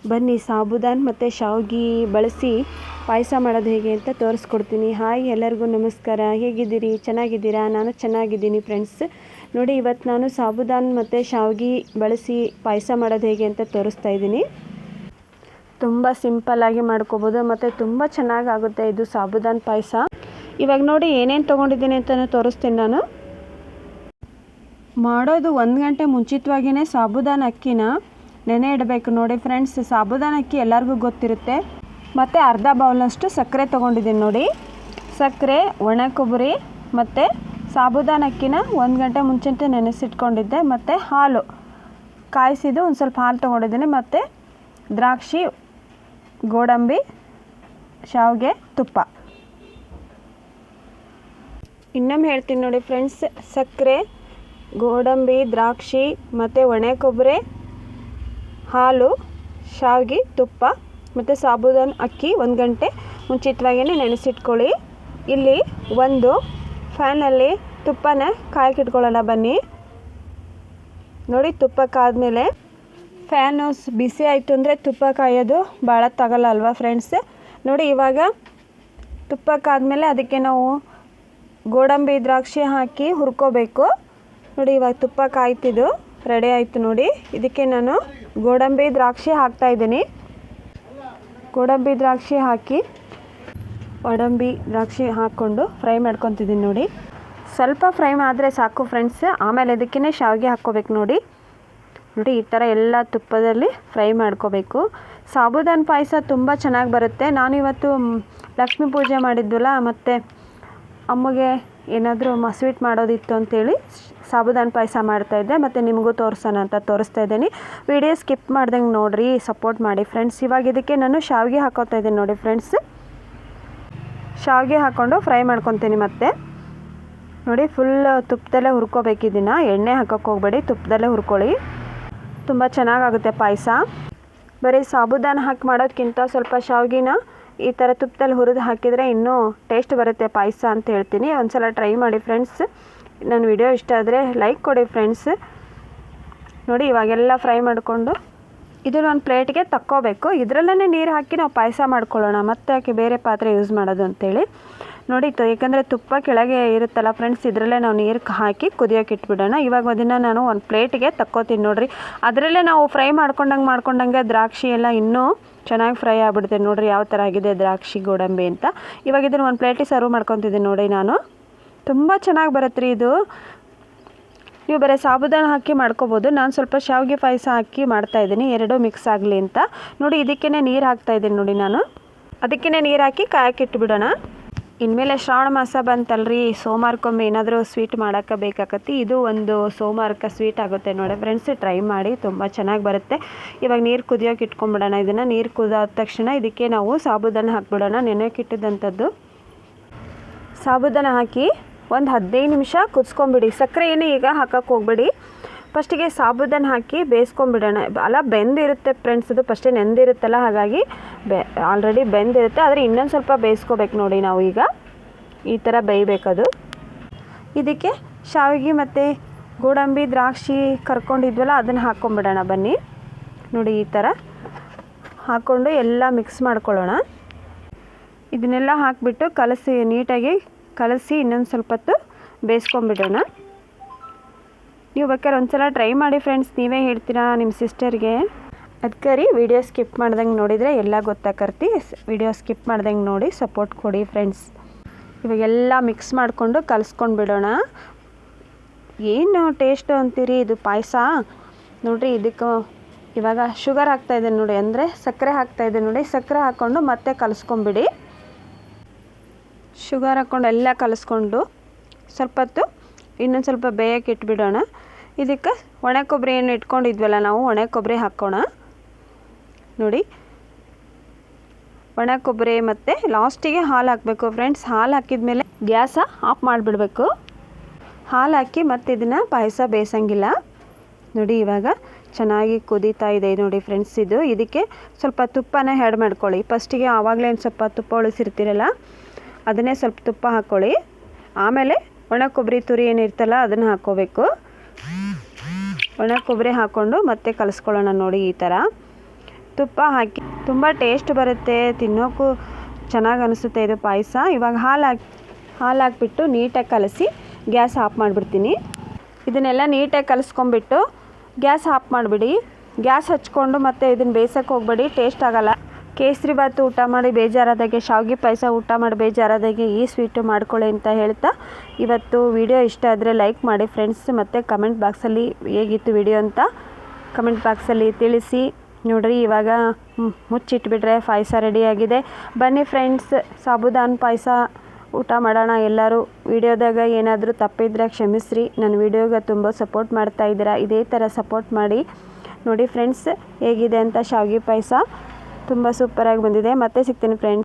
ಬನ್ನಿ ಸಾಬುದಾನ್ ಮತ್ತು ಶಾವಿಗೆ ಬಳಸಿ ಪಾಯಸ ಮಾಡೋದು ಹೇಗೆ ಅಂತ ತೋರಿಸ್ಕೊಡ್ತೀನಿ. ಹಾಯ್ ಎಲ್ಲರಿಗೂ ನಮಸ್ಕಾರ. ಹೇಗಿದ್ದೀರಿ? ಚೆನ್ನಾಗಿದ್ದೀರಾ? ನಾನು ಚೆನ್ನಾಗಿದ್ದೀನಿ ಫ್ರೆಂಡ್ಸ್. ನೋಡಿ, ಇವತ್ತು ನಾನು ಸಾಬುದಾನ್ ಮತ್ತು ಶಾವಿಗೆ ಬಳಸಿ ಪಾಯಸ ಮಾಡೋದು ಹೇಗೆ ಅಂತ ತೋರಿಸ್ತಾ ಇದ್ದೀನಿ. ತುಂಬ ಸಿಂಪಲ್ಲಾಗಿ ಮಾಡ್ಕೋಬೋದು ಮತ್ತು ತುಂಬ ಚೆನ್ನಾಗಾಗುತ್ತೆ ಇದು ಸಾಬುದಾನ್ ಪಾಯಸ. ಇವಾಗ ನೋಡಿ ಏನೇನು ತೊಗೊಂಡಿದ್ದೀನಿ ಅಂತಲೂ ತೋರಿಸ್ತೀನಿ ನಾನು. ಮಾಡೋದು 1 ಗಂಟೆ ಮುಂಚಿತವಾಗಿಯೇ ಸಾಬುದಾನ ಅಕ್ಕಿನ ನೆನೆ ಇಡಬೇಕು. ನೋಡಿ ಫ್ರೆಂಡ್ಸ್, ಸಾಬುದಾನ ಅಕ್ಕಿ ಎಲ್ಲರಿಗೂ ಗೊತ್ತಿರುತ್ತೆ. ಮತ್ತು ಅರ್ಧ ಬೌಲ್ನಷ್ಟು ಸಕ್ಕರೆ ತೊಗೊಂಡಿದ್ದೀನಿ ನೋಡಿ. ಸಕ್ಕರೆ, ಒಣ ಕೊಬ್ಬರಿ ಮತ್ತು ಸಾಬುದಾನ ಅಕ್ಕಿನ 1 ಗಂಟೆ ಮುಂಚೆ ನೆನೆಸಿಟ್ಕೊಂಡಿದ್ದೆ. ಮತ್ತು ಹಾಲು ಕಾಯಿಸಿದ್ದು ಒಂದು ಸ್ವಲ್ಪ ಹಾಲು ತೊಗೊಂಡಿದ್ದೀನಿ. ಮತ್ತು ದ್ರಾಕ್ಷಿ, ಗೋಡಂಬಿ, ಶಾವಿಗೆ, ತುಪ್ಪ. ಇನ್ನೊಮ್ಮೆ ಹೇಳ್ತೀನಿ ನೋಡಿ ಫ್ರೆಂಡ್ಸ್, ಸಕ್ಕರೆ, ಗೋಡಂಬಿ, ದ್ರಾಕ್ಷಿ ಮತ್ತು ಒಣ ಕೊಬ್ಬರಿ, ಹಾಲು, ಶಾವಿಗೆ, ತುಪ್ಪ ಮತ್ತು ಸಾಬುದಾನ ಅಕ್ಕಿ 1 ಗಂಟೆ ಮುಂಚಿತವಾಗಿಯೇ ನೆನೆಸಿಟ್ಕೊಳ್ಳಿ. ಇಲ್ಲಿ ಒಂದು ಫ್ಯಾನಲ್ಲಿ ತುಪ್ಪನ ಕಾಯಕ್ಕಿಟ್ಕೊಳ್ಳೋಣ ಬನ್ನಿ. ನೋಡಿ, ತುಪ್ಪ ಕಾದ್ಮೇಲೆ ಫ್ಯಾನು ಬಿಸಿ ಆಯಿತು ಅಂದರೆ ತುಪ್ಪ ಕಾಯೋದು ಭಾಳ ತಗೊಲ್ಲ ಅಲ್ವಾ ಫ್ರೆಂಡ್ಸ್. ನೋಡಿ, ಇವಾಗ ತುಪ್ಪ ಕಾದ್ಮೇಲೆ ಅದಕ್ಕೆ ನಾವು ಗೋಡಂಬಿ, ದ್ರಾಕ್ಷಿ ಹಾಕಿ ಹುರ್ಕೋಬೇಕು. ನೋಡಿ, ಇವಾಗ ತುಪ್ಪ ಕಾಯ್ತಿದ್ದು ರೆಡಿ ಆಯಿತು. ನೋಡಿ, ಇದಕ್ಕೆ ನಾನು ಗೋಡಂಬಿ, ದ್ರಾಕ್ಷಿ ಹಾಕ್ತಾಯಿದ್ದೀನಿ. ಗೋಡಂಬಿ, ದ್ರಾಕ್ಷಿ ಹಾಕಿ ಹಾಕ್ಕೊಂಡು ಫ್ರೈ ಮಾಡ್ಕೊತಿದ್ದೀನಿ. ನೋಡಿ, ಸ್ವಲ್ಪ ಫ್ರೈ ಆದರೆ ಸಾಕು ಫ್ರೆಂಡ್ಸ್. ಆಮೇಲೆ ಇದಕ್ಕೇ ಶಾವಿಗೆ ಹಾಕ್ಕೋಬೇಕು. ನೋಡಿ, ಈ ಥರ ಎಲ್ಲ ತುಪ್ಪದಲ್ಲಿ ಫ್ರೈ ಮಾಡ್ಕೋಬೇಕು. ಸಾಬುದಾನ ಪಾಯಸ ತುಂಬ ಚೆನ್ನಾಗಿ ಬರುತ್ತೆ. ನಾನಿವತ್ತು ಲಕ್ಷ್ಮೀ ಪೂಜೆ ಮಾಡಿದ್ವಲ್ಲ, ಮತ್ತು ಅಮ್ಮಗೆ ಏನಾದರೂ ಸ್ವೀಟ್ ಮಾಡೋದಿತ್ತು ಅಂತೇಳಿ ಸಾಬುದಾನ ಪಾಯಸ ಮಾಡ್ತಾಯಿದ್ದೆ. ಮತ್ತು ನಿಮಗೂ ತೋರಿಸೋಣ ಅಂತ ತೋರಿಸ್ತಾ ಇದ್ದೀನಿ. ವಿಡಿಯೋ ಸ್ಕಿಪ್ ಮಾಡ್ದಂಗೆ ನೋಡಿರಿ, ಸಪೋರ್ಟ್ ಮಾಡಿ ಫ್ರೆಂಡ್ಸ್. ಇವಾಗ ಇದಕ್ಕೆ ನಾನು ಶಾವಿಗೆ ಹಾಕೋತಾ ಇದ್ದೀನಿ ನೋಡಿ ಫ್ರೆಂಡ್ಸ್. ಶಾವಿಗೆ ಹಾಕ್ಕೊಂಡು ಫ್ರೈ ಮಾಡ್ಕೊತೀನಿ. ಮತ್ತು ನೋಡಿ, ಫುಲ್ ತುಪ್ಪದಲ್ಲೇ ಹುರ್ಕೋಬೇಕು. ಇದನ್ನು ಎಣ್ಣೆ ಹಾಕೋಕ್ಕೆ ಹೋಗಬೇಡಿ, ತುಪ್ಪದಲ್ಲೇ ಹುರ್ಕೊಳ್ಳಿ. ತುಂಬ ಚೆನ್ನಾಗಾಗುತ್ತೆ ಪಾಯಸ. ಬರೀ ಸಾಬುದಾನ ಹಾಕಿ ಮಾಡೋದಕ್ಕಿಂತ ಸ್ವಲ್ಪ ಶಾವಿಗೆನ ಈ ಥರ ತುಪ್ಪದಲ್ಲಿ ಹುರಿದು ಹಾಕಿದರೆ ಇನ್ನೂ ಟೇಸ್ಟ್ ಬರುತ್ತೆ ಪಾಯಸ ಅಂತ ಹೇಳ್ತೀನಿ. ಒಂದು ಸಲ ಟ್ರೈ ಮಾಡಿ ಫ್ರೆಂಡ್ಸ್. ನನ್ನ ವಿಡಿಯೋ ಇಷ್ಟ ಆದರೆ ಲೈಕ್ ಕೊಡಿ ಫ್ರೆಂಡ್ಸ್. ನೋಡಿ, ಇವಾಗೆಲ್ಲ ಫ್ರೈ ಮಾಡಿಕೊಂಡು ಇದನ್ನು ಒಂದು ಪ್ಲೇಟ್ಗೆ ತಕ್ಕೋಬೇಕು. ಇದರಲ್ಲೇ ನೀರು ಹಾಕಿ ನಾವು ಪಾಯಸ ಮಾಡ್ಕೊಳ್ಳೋಣ, ಮತ್ತೆ ಯಾಕೆ ಬೇರೆ ಪಾತ್ರೆ ಯೂಸ್ ಮಾಡೋದು ಅಂತೇಳಿ. ನೋಡಿ, ಏಕೆಂದರೆ ತುಪ್ಪ ಕೆಳಗೆ ಇರುತ್ತಲ್ಲ ಫ್ರೆಂಡ್ಸ್, ಇದರಲ್ಲೇ ನಾವು ನೀರು ಹಾಕಿ ಕುದಿಯೋಕೆ ಇಟ್ಬಿಡೋಣ. ಇವಾಗ ಅದನ್ನು ನಾನು ಒಂದು ಪ್ಲೇಟಿಗೆ ತಕ್ಕೋತೀನಿ. ನೋಡಿರಿ, ಅದರಲ್ಲೇ ನಾವು ಫ್ರೈ ಮಾಡ್ಕೊಂಡಂಗೆ ದ್ರಾಕ್ಷಿ ಎಲ್ಲ ಇನ್ನೂ ಚೆನ್ನಾಗಿ ಫ್ರೈ ಆಗಿಬಿಡುತ್ತೆ. ನೋಡಿರಿ ಯಾವ ಥರ ಆಗಿದೆ ದ್ರಾಕ್ಷಿ, ಗೋಡಂಬಿ ಅಂತ. ಇವಾಗ ಇದನ್ನು ಒಂದು ಪ್ಲೇಟಿಗೆ ಸರ್ವ್ ಮಾಡ್ಕೊತಿದ್ದೀನಿ ನೋಡಿ ನಾನು. ತುಂಬ ಚೆನ್ನಾಗಿ ಬರುತ್ತೆ ರೀ ಇದು. ನೀವು ಬರೀ ಸಾಬುದಾನ ಹಾಕಿ ಮಾಡ್ಕೋಬೋದು. ನಾನು ಸ್ವಲ್ಪ ಶಾವಿಗೆ ಪಾಯಸ ಹಾಕಿ ಮಾಡ್ತಾಯಿದ್ದೀನಿ, ಎರಡೂ ಮಿಕ್ಸ್ ಆಗಲಿ ಅಂತ. ನೋಡಿ, ಇದಕ್ಕೇ ನೀರು ಹಾಕ್ತಾಯಿದ್ದೀನಿ ನೋಡಿ ನಾನು. ಅದಕ್ಕೇ ನೀರು ಹಾಕಿ ಕಾಯಕ್ಕೆ ಇಟ್ಬಿಡೋಣ. ಇನ್ಮೇಲೆ ಶ್ರಾವಣ ಮಾಸ ಬಂತಲ್ರಿ, ಸೋಮವಾರಕ್ಕೊಮ್ಮೆ ಏನಾದರೂ ಸ್ವೀಟ್ ಮಾಡೋಕ್ಕೆ ಬೇಕಾಗತ್ತೆ. ಇದು ಒಂದು ಸೋಮವಾರಕ್ಕೆ ಸ್ವೀಟ್ ಆಗುತ್ತೆ ನೋಡಿ ಫ್ರೆಂಡ್ಸ್. ಟ್ರೈ ಮಾಡಿ, ತುಂಬ ಚೆನ್ನಾಗಿ ಬರುತ್ತೆ. ಇವಾಗ ನೀರು ಕುದಿಯೋಕೆ ಇಟ್ಕೊಂಡ್ಬಿಡೋಣ. ಇದನ್ನು ನೀರು ಕುದಾದ ತಕ್ಷಣ ಇದಕ್ಕೆ ನಾವು ಸಾಬುದಾನ ಹಾಕ್ಬಿಡೋಣ, ನೆನೆಯೋಕೆ ಇಟ್ಟಿದ್ದಂಥದ್ದು. ಸಾಬುದಾನ ಹಾಕಿ ಒಂದು 15 ನಿಮಿಷ ಕುದಿಸ್ಕೊಂಬಿಡಿ. ಸಕ್ಕರೆ ಏನು ಈಗ ಹಾಕೋಕ್ಕೆ ಹೋಗಬೇಡಿ. ಫಸ್ಟಿಗೆ ಸಾಬುದಾನ ಹಾಕಿ ಬೇಯಿಸ್ಕೊಂಬಿಡೋಣ. ಅಲ್ಲ, ಬೆಂದಿರುತ್ತೆ ಫ್ರೆಂಡ್ಸ್, ಅದು ಫಸ್ಟೇ ನೆಂದಿರುತ್ತಲ್ಲ, ಹಾಗಾಗಿ ಆಲ್ರೆಡಿ ಬೆಂದಿರುತ್ತೆ. ಆದರೆ ಇನ್ನೊಂದು ಸ್ವಲ್ಪ ಬೇಯಿಸ್ಕೋಬೇಕು ನೋಡಿ ನಾವು. ಈಗ ಈ ಥರ ಬೇಯಬೇಕದು. ಇದಕ್ಕೆ ಶಾವಿಗೆ ಮತ್ತು ಗೋಡಂಬಿ, ದ್ರಾಕ್ಷಿ ಕರ್ಕೊಂಡಿದ್ವಲ್ಲ, ಅದನ್ನು ಹಾಕ್ಕೊಂಬಿಡೋಣ ಬನ್ನಿ. ನೋಡಿ, ಈ ಥರ ಹಾಕ್ಕೊಂಡು ಎಲ್ಲ ಮಿಕ್ಸ್ ಮಾಡ್ಕೊಳ್ಳೋಣ. ಇದನ್ನೆಲ್ಲ ಹಾಕಿಬಿಟ್ಟು ನೀಟಾಗಿ ಕಲಸಿ ಇನ್ನೊಂದು ಸ್ವಲ್ಪ ಹೊತ್ತು ಬೇಯಿಸ್ಕೊಂಬಿಡೋಣ. ನೀವು ಬೇಕಾದ್ರೆ ಒಂದ್ಸಲ ಟ್ರೈ ಮಾಡಿ ಫ್ರೆಂಡ್ಸ್. ನೀವೇ ಹೇಳ್ತೀರಾ ನಿಮ್ಮ ಸಿಸ್ಟರ್ಗೆ. ಅದಕ್ಕೆ ರೀ, ವಿಡಿಯೋ ಸ್ಕಿಪ್ ಮಾಡ್ದಂಗೆ ನೋಡಿದರೆ ಎಲ್ಲ ಗೊತ್ತಾಕರ್ತಿ. ವಿಡಿಯೋ ಸ್ಕಿಪ್ ಮಾಡ್ದಂಗೆ ನೋಡಿ ಸಪೋರ್ಟ್ ಕೊಡಿ ಫ್ರೆಂಡ್ಸ್. ಇವಾಗೆಲ್ಲ ಮಿಕ್ಸ್ ಮಾಡಿಕೊಂಡು ಕಲಿಸ್ಕೊಂಡು ಬಿಡೋಣ. ಏನು ಟೇಸ್ಟು ಅಂತೀರಿ ಇದು ಪಾಯಸ. ನೋಡಿರಿ, ಇದಕ್ಕೆ ಇವಾಗ ಶುಗರ್ ಹಾಕ್ತಾಯಿದ್ದೆ ನೋಡಿ, ಅಂದರೆ ಸಕ್ಕರೆ ಹಾಕ್ತಾಯಿದ್ದೆ ನೋಡಿ. ಸಕ್ಕರೆ ಹಾಕ್ಕೊಂಡು ಮತ್ತೆ ಕಲಿಸ್ಕೊಂಬಿಡಿ. ಶುಗರ್ ಹಾಕ್ಕೊಂಡು ಎಲ್ಲ ಕಲಿಸ್ಕೊಂಡು ಸ್ವಲ್ಪ ಹೊತ್ತು ಇನ್ನೊಂದು ಸ್ವಲ್ಪ ಬೇಯಕ್ಕೆ ಇಟ್ಬಿಡೋಣ. ಇದಕ್ಕೆ ಒಣ ಕೊಬ್ಬರಿ ಏನು ಇಟ್ಕೊಂಡಿದ್ವಲ್ಲ ನಾವು, ಒಣ ಕೊಬ್ಬರಿ ಹಾಕೋಣ. ನೋಡಿ, ಒಣ ಕೊಬ್ಬರಿ ಮತ್ತು ಲಾಸ್ಟಿಗೆ ಹಾಲು ಹಾಕಬೇಕು ಫ್ರೆಂಡ್ಸ್. ಹಾಲು ಹಾಕಿದ್ಮೇಲೆ ಗ್ಯಾಸ ಆಫ್ ಮಾಡಿಬಿಡ್ಬೇಕು. ಹಾಲು ಹಾಕಿ ಮತ್ತು ಇದನ್ನು ಪಾಯಸ ಬೇಯಿಸಂಗಿಲ್ಲ. ನೋಡಿ, ಇವಾಗ ಚೆನ್ನಾಗಿ ಕುದೀತಾ ಇದೆ ನೋಡಿ ಫ್ರೆಂಡ್ಸ್. ಇದಕ್ಕೆ ಸ್ವಲ್ಪ ತುಪ್ಪನ ಆ್ಯಡ್ ಮಾಡ್ಕೊಳ್ಳಿ. ಫಸ್ಟಿಗೆ ಆವಾಗಲೇ ಒಂದು ಸ್ವಲ್ಪ ತುಪ್ಪ ಉಳಿಸಿರ್ತೀರಲ್ಲ, ಅದನ್ನೇ ಸ್ವಲ್ಪ ತುಪ್ಪ ಹಾಕ್ಕೊಳ್ಳಿ. ಆಮೇಲೆ ಒಣ ಕೊಬ್ಬರಿ ತುರಿ ಏನಿರ್ತಲ್ಲ ಅದನ್ನು ಹಾಕ್ಕೋಬೇಕು. ಒಣ ಕೊಬ್ಬರಿ ಹಾಕ್ಕೊಂಡು ಮತ್ತೆ ಕಲಿಸ್ಕೊಳ್ಳೋಣ ನೋಡಿ ಈ ಥರ. ತುಪ್ಪ ಹಾಕಿ ತುಂಬ ಟೇಸ್ಟ್ ಬರುತ್ತೆ, ತಿನ್ನೋಕ್ಕೂ ಚೆನ್ನಾಗಿ ಅನಿಸುತ್ತೆ ಇದು ಪಾಯಸ. ಇವಾಗ ಹಾಲು ಹಾಕ್ಬಿಟ್ಟು ನೀಟಾಗಿ ಕಲಸಿ ಗ್ಯಾಸ್ ಆಫ್ ಮಾಡಿಬಿಡ್ತೀನಿ. ಇದನ್ನೆಲ್ಲ ನೀಟಾಗಿ ಕಲಿಸ್ಕೊಂಬಿಟ್ಟು ಗ್ಯಾಸ್ ಆಫ್ ಮಾಡಿಬಿಡಿ. ಗ್ಯಾಸ್ ಹಚ್ಕೊಂಡು ಮತ್ತೆ ಇದನ್ನು ಬೇಯಿಸೋಕ್ಕೆ ಹೋಗಬೇಡಿ, ಟೇಸ್ಟ್ ಆಗೋಲ್ಲ. ಕೇಸರಿ ಬಾತು ಊಟ ಮಾಡಿ ಬೇಜಾರಾದಾಗೆ, ಶಾವಿಗೆ ಪಾಯಸ ಊಟ ಮಾಡಿ ಬೇಜಾರಾದಾಗೆ ಈ ಸ್ವೀಟು ಮಾಡ್ಕೊಳ್ಳಿ ಅಂತ ಹೇಳ್ತಾ, ಇವತ್ತು ವಿಡಿಯೋ ಇಷ್ಟ ಆದರೆ ಲೈಕ್ ಮಾಡಿ ಫ್ರೆಂಡ್ಸ್. ಮತ್ತು ಕಮೆಂಟ್ ಬಾಕ್ಸಲ್ಲಿ ಹೇಗಿತ್ತು ವಿಡಿಯೋ ಅಂತ ಕಮೆಂಟ್ ಬಾಕ್ಸಲ್ಲಿ ತಿಳಿಸಿ. ನೋಡಿರಿ ಇವಾಗ ಮುಚ್ಚಿಟ್ಬಿಟ್ರೆ ಪಾಯಸ ರೆಡಿಯಾಗಿದೆ. ಬನ್ನಿ ಫ್ರೆಂಡ್ಸ್, ಸಾಬುದಾನ ಪಾಯಸ ಊಟ ಮಾಡೋಣ ಎಲ್ಲರೂ. ವಿಡಿಯೋದಾಗ ಏನಾದರೂ ತಪ್ಪಿದ್ರೆ ಕ್ಷಮಿಸ್ರಿ. ನನ್ನ ವಿಡಿಯೋಗೆ ತುಂಬ ಸಪೋರ್ಟ್ ಮಾಡ್ತಾಯಿದ್ದೀರಾ, ಇದೇ ಥರ ಸಪೋರ್ಟ್ ಮಾಡಿ. ನೋಡಿ ಫ್ರೆಂಡ್ಸ್ ಹೇಗಿದೆ ಅಂತ ಶಾವಿಗೆ ಪಾಯಸ ತುಂಬ ಸೂಪರಾಗಿ ಬಂದಿದೆ. ಮತ್ತೆ ಸಿಗ್ತೀನಿ ಫ್ರೆಂಡ್ಸ್.